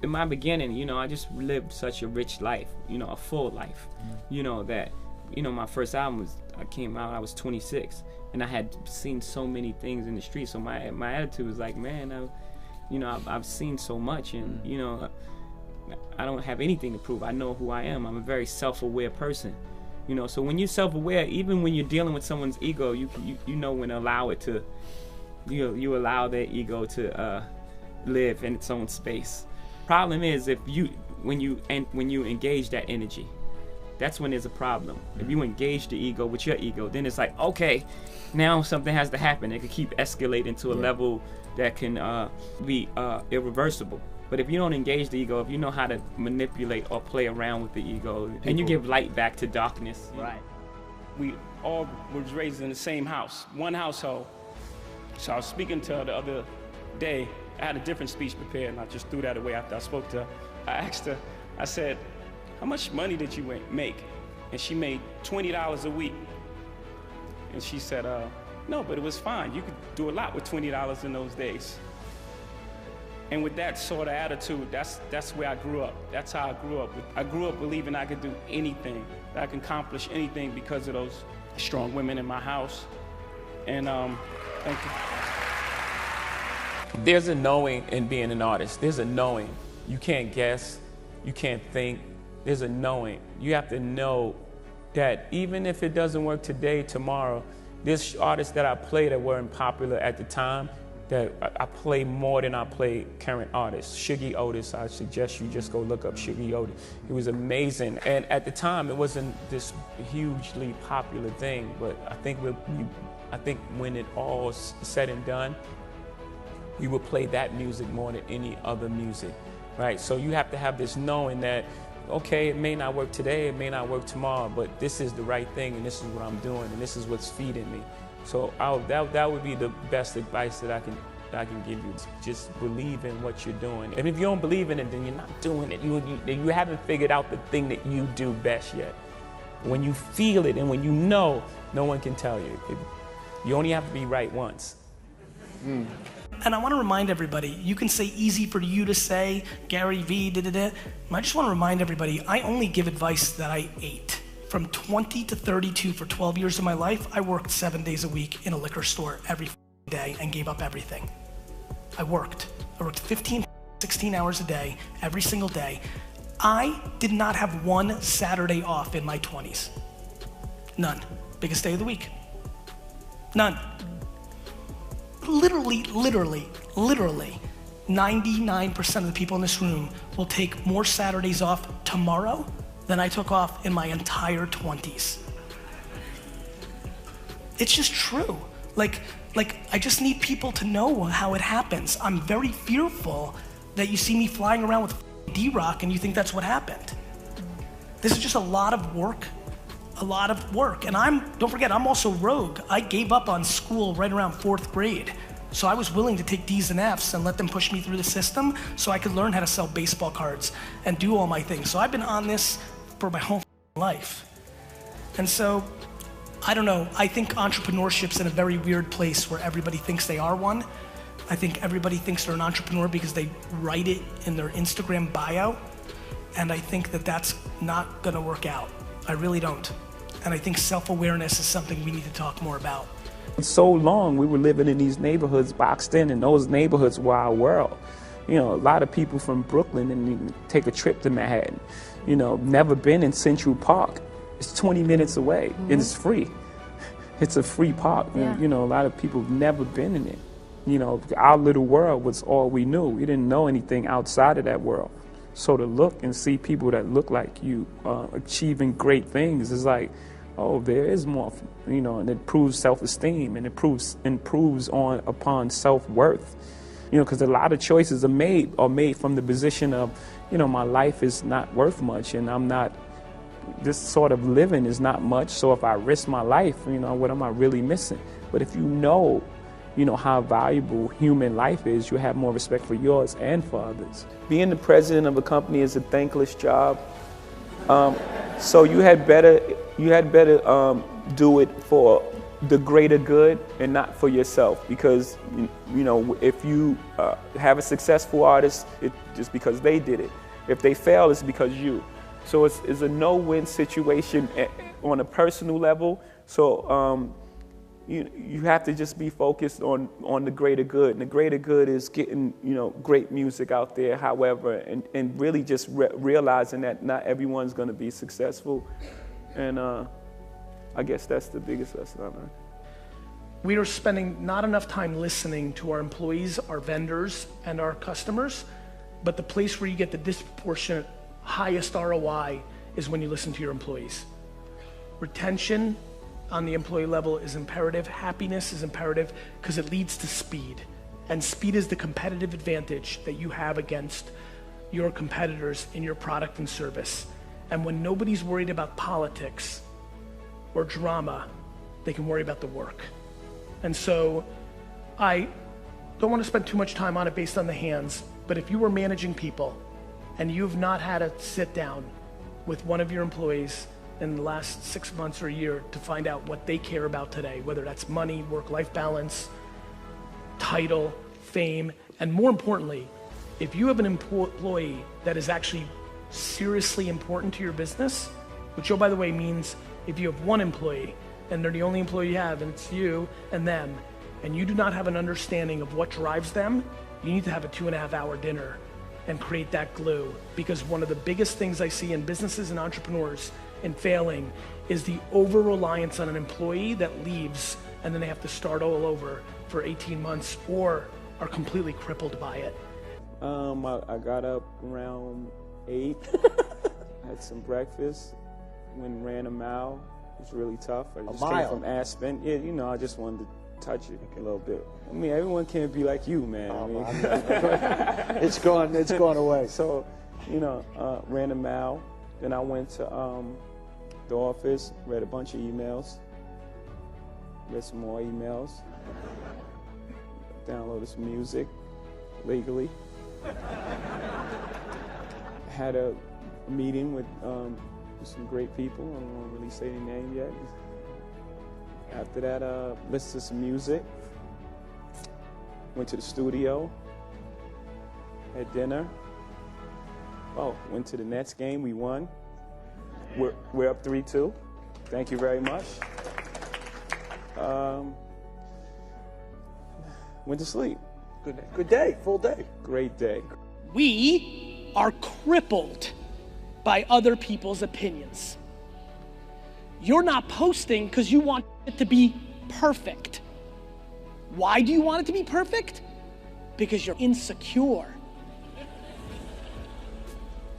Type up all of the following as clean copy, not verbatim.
in my beginning, you know, I just lived such a rich life, you know, a full life, you know, that, you know, my first album came out, I was 26, and I had seen so many things in the street. So my attitude was like, man, I've seen so much, and, you know, I don't have anything to prove. I know who I am. I'm a very self-aware person, you know. So when you're self-aware, even when you're dealing with someone's ego, you know when to allow it to, you allow their ego to live in its own space. Problem is, when you engage that energy, that's when there's a problem. If you engage the ego with your ego, then it's like, okay, now something has to happen. It could keep escalating to a level that can be irreversible. But if you don't engage the ego, if you know how to manipulate or play around with the ego, and you give light back to darkness. Right. We all was raised in the same house, one household. So I was speaking to her the other day. I had a different speech prepared, and I just threw that away after I spoke to her. I asked her, I said, how much money did you make? And she made $20 a week. And she said, no, but it was fine. You could do a lot with $20 in those days. And with that sort of attitude, that's where I grew up. That's how I grew up. I grew up believing I could do anything, that I can accomplish anything because of those strong women in my house. And thank you. There's a knowing in being an artist. There's a knowing. You can't guess. You can't think. There's a knowing. You have to know that even if it doesn't work today, tomorrow, there's artists that I play that weren't popular at the time that I play more than I play current artists. Shuggie Otis, I suggest you just go look up Shuggie Otis. He was amazing. And at the time, it wasn't this hugely popular thing, but I think when it all is said and done, we would play that music more than any other music, right? So you have to have this knowing that, okay, it may not work today, it may not work tomorrow, but this is the right thing, and this is what I'm doing, and this is what's feeding me. So that would be the best advice that I can give you. Just believe in what you're doing. And if you don't believe in it, then you're not doing it. You haven't figured out the thing that you do best yet. When you feel it and when you know, no one can tell you. You only have to be right once. And I want to remind everybody, you can say easy for you to say, Gary V, da-da-da. I just want to remind everybody, I only give advice that I ate. From 20 to 32 for 12 years of my life, I worked 7 days a week in a liquor store every day and gave up everything. I worked 15, 16 hours a day, every single day. I did not have one Saturday off in my 20s. None. Biggest day of the week. None. Literally, 99% of the people in this room will take more Saturdays off tomorrow than I took off in my entire 20s. It's just true. Like I just need people to know how it happens. I'm very fearful that you see me flying around with D-Rock and you think that's what happened. This is just a lot of work. And don't forget, I'm also rogue. I gave up on school right around 4th grade. So I was willing to take D's and F's and let them push me through the system so I could learn how to sell baseball cards and do all my things. So I've been on this for my whole life. And so, I don't know, I think entrepreneurship's in a very weird place where everybody thinks they are one. I think everybody thinks they're an entrepreneur because they write it in their Instagram bio. And I think that that's not gonna work out. I really don't. And I think self-awareness is something we need to talk more about. For so long, we were living in these neighborhoods boxed in, and those neighborhoods were our world. You know, a lot of people from Brooklyn and take a trip to Manhattan. You know, never been in Central Park. It's 20 minutes away, and it's free. It's a free park. Yeah. And, you know, a lot of people have never been in it. You know, our little world was all we knew. We didn't know anything outside of that world. So to look and see people that look like you achieving great things is like, oh, there is more, you know, and it proves self-esteem and it improves upon self-worth. You know, because a lot of choices are made from the position of, you know, my life is not worth much and I'm not, this sort of living is not much. So if I risk my life, you know, what am I really missing? But if you know how valuable human life is, you have more respect for yours and for others. Being the president of a company is a thankless job. So you had better do it for the greater good and not for yourself, because you know, if you have a successful artist, just because they did it. If they fail, it's because you. So it's a no-win situation on a personal level. So you have to just be focused on the greater good. And the greater good is getting, great music out there, however, and really just realizing that not everyone's going to be successful. And I guess that's the biggest lesson I learned. We are spending not enough time listening to our employees, our vendors, and our customers, but the place where you get the disproportionate highest ROI is when you listen to your employees. Retention on the employee level is imperative. Happiness is imperative because it leads to speed. And speed is the competitive advantage that you have against your competitors in your product and service. And when nobody's worried about politics or drama, they can worry about the work. And so I don't want to spend too much time on it based on the hands, but if you were managing people and you've not had a sit down with one of your employees in the last 6 months or a year to find out what they care about today, whether that's money, work-life balance, title, fame, and more importantly, if you have an employee that is actually seriously important to your business, which, oh, by the way, means if you have one employee and they're the only employee you have and it's you and them, and you do not have an understanding of what drives them, you need to have a 2.5-hour dinner and create that glue. Because one of the biggest things I see in businesses and entrepreneurs in failing is the over-reliance on an employee that leaves and then they have to start all over for 18 months or are completely crippled by it. I got up around 8, had some breakfast, ran a mile. It was really tough. I just came from Aspen. Yeah, I just wanted to touch it a little bit. I mean, everyone can't be like you, man. It's gone away. So, ran a mile. Then I went to the office, read a bunch of emails, read some more emails, downloaded some music legally. Had a meeting with some great people. I don't want to really say their name yet. After that, listened to some music, went to the studio, had dinner. Oh, went to the Nets game, we won. We're up 3-2. Thank you very much. Went to sleep. Good day, full day. Great day. We are crippled by other people's opinions. You're not posting because you want it to be perfect. Why do you want it to be perfect? Because you're insecure.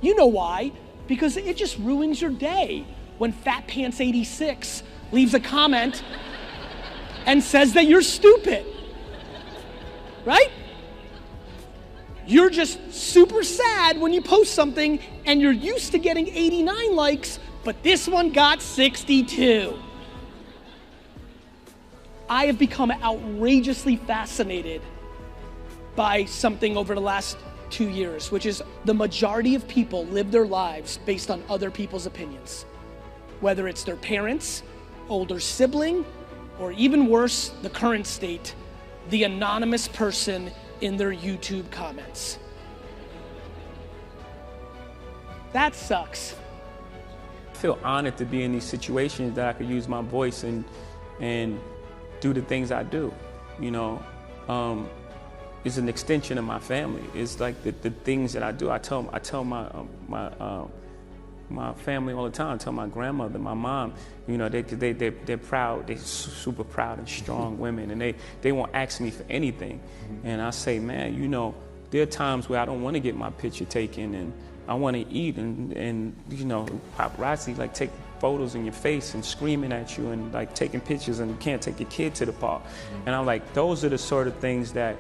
You know why? Because it just ruins your day when Fat Pants 86 leaves a comment and says that you're stupid. Right? You're just super sad when you post something and you're used to getting 89 likes, but this one got 62. I have become outrageously fascinated by something over the last 2 years, which is the majority of people live their lives based on other people's opinions. Whether it's their parents, older sibling, or even worse, the current state, the anonymous person in their YouTube comments. That sucks. I feel honored to be in these situations that I could use my voice and do the things I do. It's an extension of my family. It's like the things that I do. I tell my family all the time. I tell my grandmother, my mom, they're proud. They're super proud and strong women, and they won't ask me for anything. And I say, man, there are times where I don't want to get my picture taken, and I want to eat, and paparazzi like take photos in your face and screaming at you and like taking pictures, and you can't take your kid to the park. And I'm like, those are the sort of things that.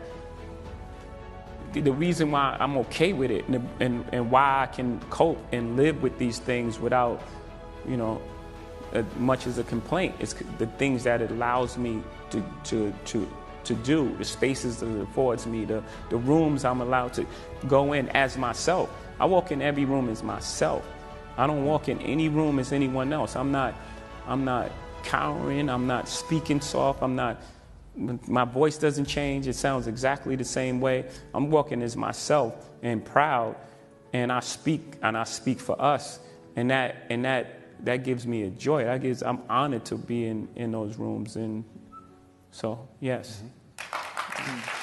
The reason why I'm okay with it and why I can cope and live with these things without, much as a complaint, is the things that it allows me to do, the spaces that it affords me, the rooms I'm allowed to go in as myself. I walk in every room as myself. I don't walk in any room as anyone else. I'm not cowering. I'm not speaking soft. I'm not My voice doesn't change. It sounds exactly the same way. I'm walking as myself and proud, and I speak for us, and that gives me a joy. I'm honored to be in those rooms, and so yes. Mm-hmm.